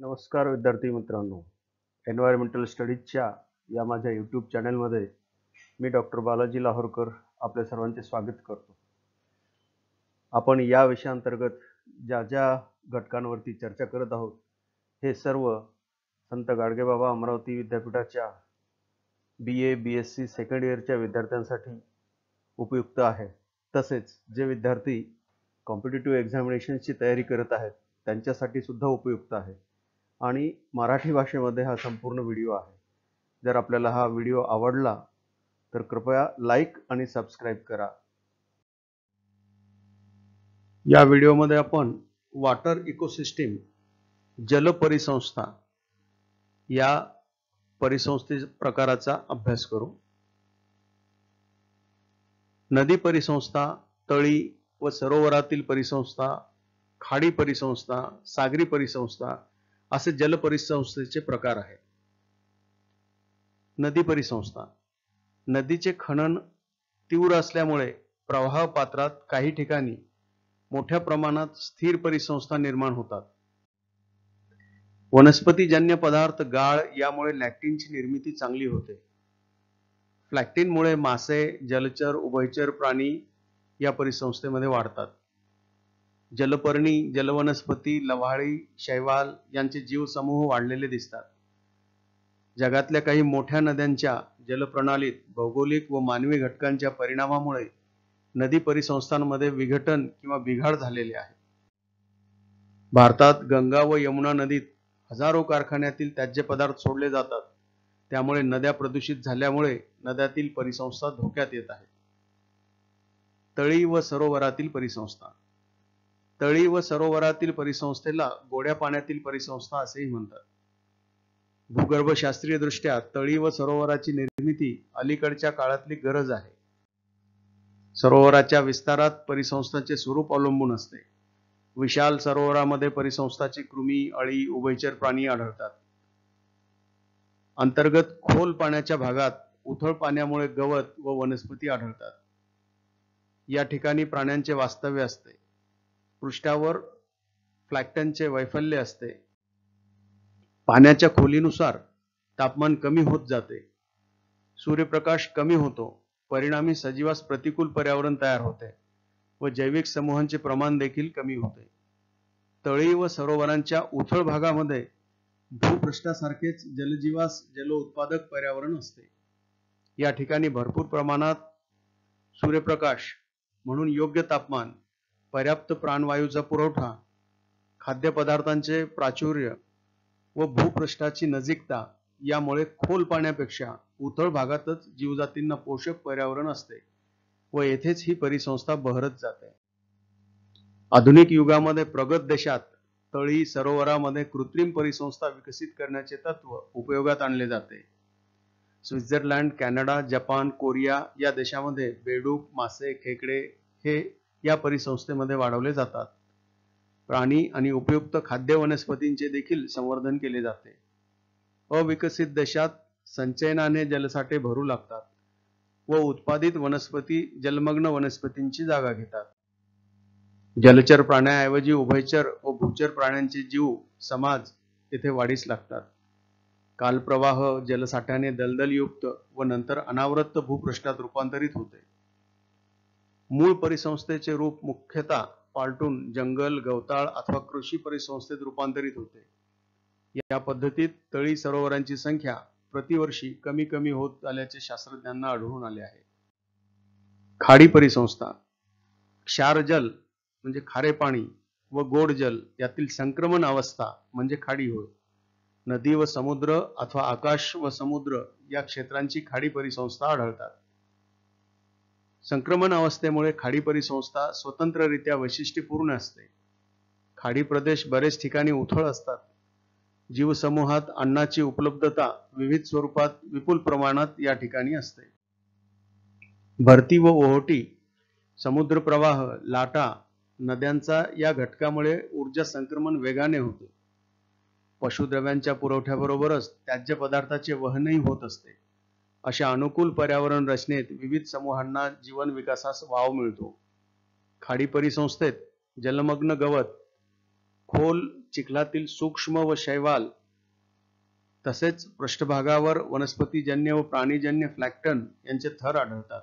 नमस्कार विद्यार्थी मित्रांनो, एन्व्हायरमेंटल स्टडीजच्या या माझ्या यूट्यूब चॅनलमध्ये मी डॉक्टर बालाजी लाहोरकर आपल्या सर्वांचे स्वागत करतो. आपण या विषयाअंतर्गत ज्या ज्या घटकांवरती चर्चा करत आहोत हे सर्व संत गाडगेबाबा अमरावती विद्यापीठाच्या BA BSc सेकंड इयरच्या विद्यार्थ्यांसाठी उपयुक्त आहे. तसेच जे विद्यार्थी कॉम्पिटिटिव्ह एक्झामिनेशनची तयारी करत आहेत त्यांच्यासाठी सुद्धा उपयुक्त आहे आणि मराठी भाषेमध्ये हा संपूर्ण व्हिडिओ आहे. जर आपल्याला हा व्हिडिओ आवडला तर कृपया लाईक आणि सबस्क्राईब करा. या व्हिडिओमध्ये आपण वॉटर इकोसिस्टीम जलपरिसंस्था या परिसंस्थे प्रकाराचा अभ्यास करू. नदी परिसंस्था, तळी व सरोवरातील परिसंस्था, खाडी परिसंस्था, सागरी परिसंस्था असे जलपरिसंस्थेचे प्रकार आहेत. नदी परिसंस्था, नदीचे खनन तीव्र असल्यामुळे प्रवाह पात्रात काही ठिकाणी मोठ्या प्रमाणात स्थिर परिसंस्था निर्माण होतात. वनस्पतीजन्य पदार्थ, गाळ यामुळे लॅक्टिनची निर्मिती चांगली होते. फ्लॅक्टिनमुळे मासे, जलचर, उभयचर प्राणी या परिसंस्थेमध्ये वाढतात. जलपर्णी, जलवनस्पती, लव्हाळी, शैवाल यांचे जीवसमूह वाढलेले दिसतात. जगातल्या काही मोठ्या नद्यांच्या जलप्रणालीत भौगोलिक व मानवी घटकांच्या परिणामामुळे नदी परिसंस्थांमध्ये विघटन किंवा बिघाड झालेले आहे. भारतात गंगा व यमुना नदीत हजारो कारखान्यातील त्याज्य पदार्थ सोडले जातात. त्यामुळे नद्या प्रदूषित झाल्यामुळे नद्यातील परिसंस्था धोक्यात येत आहेत. तळी व सरोवरातील परिसंस्था, तळी व सरोवरातील परिसंस्थेला गोड्या पाण्यातील परिसंस्था असेही म्हणतात. भूगर्भशास्त्रीय दृष्ट्या तळी व सरोवराची निर्मिती अलीकडच्या काळातली गरज आहे. सरोवराच्या विस्तारात परिसंस्थांचे स्वरूप अवलंबून असते. विशाल सरोवरामध्ये परिसंस्थांची कृमी, अळी, उभयचर प्राणी आढळतात. अंतर्गत खोल पाण्याच्या भागात उथळ पाण्यामुळे गवत व वनस्पती आढळतात. या ठिकाणी प्राण्यांचे वास्तव्य असते. पृष्ठावर फ्लॅक्टनचे वैफल्य असते. पाण्याच्या खोलीनुसार तापमान कमी होत जाते. सूर्यप्रकाश कमी होतो. परिणामी सजीवास प्रतिकूल पर्यावरण तयार होते व जैविक समूहांचे प्रमाण देखील कमी होते. तळी व सरोवरांच्या उथळ भागामध्ये भूपृष्ठासारखेच जलजीवास जलोत्पादक पर्यावरण असते. या ठिकाणी भरपूर प्रमाणात सूर्यप्रकाश, म्हणून योग्य तापमान, पर्याप्त प्राणवायूचा पुरवठा, खाद्यपदार्थांचे प्राचुर्य व भूपृष्ठाची नजीकता यामुळे खोल पाण्यापेक्षा उथळ भागातच जीवजातींना पोषक पर्यावरण असते व येथेच ही परिसंस्था बहरत जाते. आधुनिक युगामध्ये प्रगत देशात तळी सरोवरामध्ये कृत्रिम परिसंस्था विकसित करण्याचे तत्व उपयोगात आणले जाते. स्वित्झर्लंड, कॅनडा, जपान, कोरिया या देशामध्ये बेडूक, मासे, खेकडे हे या परिसंस्थेमध्ये वाढवले जातात. प्राणी आणि उपयुक्त खाद्य वनस्पतींचे देखील संवर्धन केले जाते. अविकसित देशात संचयनाने जलसाठे भरू लागतात व उत्पादित वनस्पती जलमग्न वनस्पतींची जागा घेतात. जलचर प्राण्याऐवजी उभयचर व भूचर प्राण्यांचे जीव समाज येथे वाढीस लागतात. कालप्रवाह जलसाठ्याने दलदलयुक्त व नंतर अनावृत्त भूपृष्ठात रूपांतरित होते. मूळ परिसंस्थेचे रूप मुख्यतः पालटून जंगल, गवताळ अथवा कृषी परिसंस्थेत रूपांतरित होते. या पद्धतीत तळी सरोवरांची संख्या प्रतिवर्षी कमी कमी होत आल्याचे शास्त्रज्ञांना आढळून आले आहे. खाडी परिसंस्था, क्षारजल म्हणजे खारे पाणी व गोड जल यातील संक्रमण अवस्था म्हणजे खाडी होय. नदी व समुद्र अथवा आकाश व समुद्र या क्षेत्रांची खाडी परिसंस्था आढळतात. संक्रमण अवस्थेमुळे खाडी परिसंस्था स्वतंत्ररित्या वैशिष्ट्यपूर्ण असते. खाडी प्रदेश बरेच ठिकाणी उथळ असतात. जीवसमूहात अन्नाची उपलब्धता विविध स्वरूपात विपुल प्रमाणात या ठिकाणी असते. भरती व ओहोटी, समुद्र प्रवाह, लाटा, नद्यांचा या घटकामुळे ऊर्जा संक्रमण वेगाने होते. पशुद्रव्यांच्या पुरवठ्याबरोबरच त्याज्य पदार्थाचे वहनही होत असते. अशा अनुकूल पर्यावरण रचनेत विविध समूहांना जीवन विकासास वाव मिळतो. खाडी परिसंस्थेत जलमग्न गवत, खोल चिखलातील सूक्ष्म व शैवाल तसेच पृष्ठभागावर वनस्पतीजन्य व प्राणीजन्य फ्लॅक्टन यांचे थर आढळतात.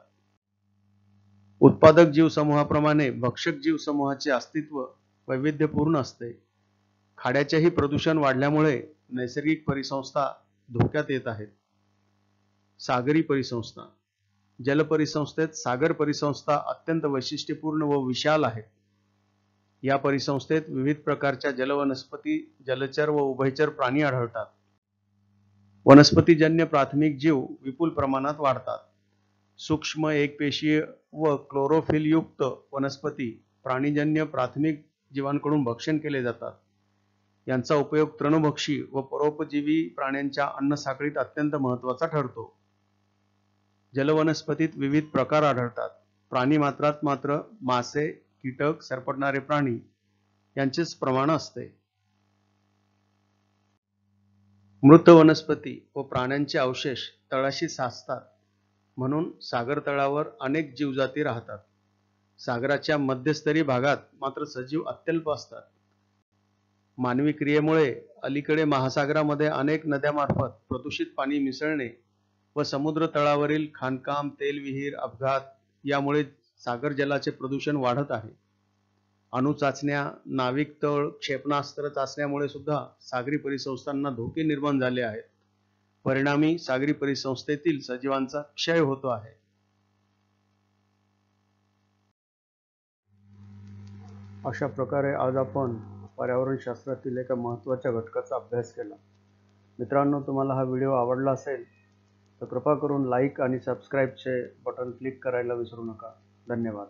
उत्पादक जीवसमूहाप्रमाणे भक्षक जीवसमूहाचे अस्तित्व वैविध्यपूर्ण असते. खाड्याचेही प्रदूषण वाढल्यामुळे नैसर्गिक परिसंस्था धोक्यात येत आहेत. सागरी परिसंस्था. जलपरिसंस्थेत सागर परिसंस्था अत्यंत वैशिष्ट्यपूर्ण व विशाल आहेत. या परिसंस्थेत विविध प्रकारच्या जलवनस्पती, जलचर व उभयचर प्राणी आढळतात. वनस्पतीजन्य प्राथमिक जीव विपुल प्रमाणात वाढतात. सूक्ष्म एकपेशीय व क्लोरोफिलयुक्त वनस्पती प्राणीजन्य प्राथमिक जीवांकडून भक्षण केले जातात. यांचा उपयोग तृणभक्षी व परोपजीवी प्राण्यांच्या अन्नसाखळीत अत्यंत महत्त्वाचा ठरतो. जलवनस्पतीत विविध प्रकार आढळतात. प्राणीमात्रात मात्र मासे, कीटक, सरपटणारे प्राणी यांचेच प्रमाण असते. मृत वनस्पती व प्राण्यांचे अवशेष तळाशी साचतात, म्हणून सागर तळावर अनेक जीवजाती राहतात. सागराच्या मध्यस्तरी भागात मात्र सजीव अत्यल्प असतात. मानवी क्रियेमुळे अलीकडे महासागरामध्ये अनेक नद्यांमार्फत प्रदूषित पाणी मिसळणे व समुद्र तळावरील खाणकाम, तेलविहीर, अपघात यामुळे सागर जलाचे प्रदूषण वाढत आहे. अणुचाचण्या, नाविक तळ, क्षेपणास्त्र चाचण्यामुळे सुद्धा सागरी परिसंस्थांना धोके निर्माण झाले आहेत. परिणामी सागरी परिसंस्थेतील सजीवांचा क्षय होतो आहे. अशा प्रकारे आज आपण पर्यावरणशास्त्रातील एका महत्त्वाच्या घटकाचा अभ्यास केला. मित्रांनो, तुम्हाला हा व्हिडिओ आवडला असेल तर कृपा करून लाईक आणि सबस्क्राईबचे बटन क्लिक करायला विसरू नका. धन्यवाद.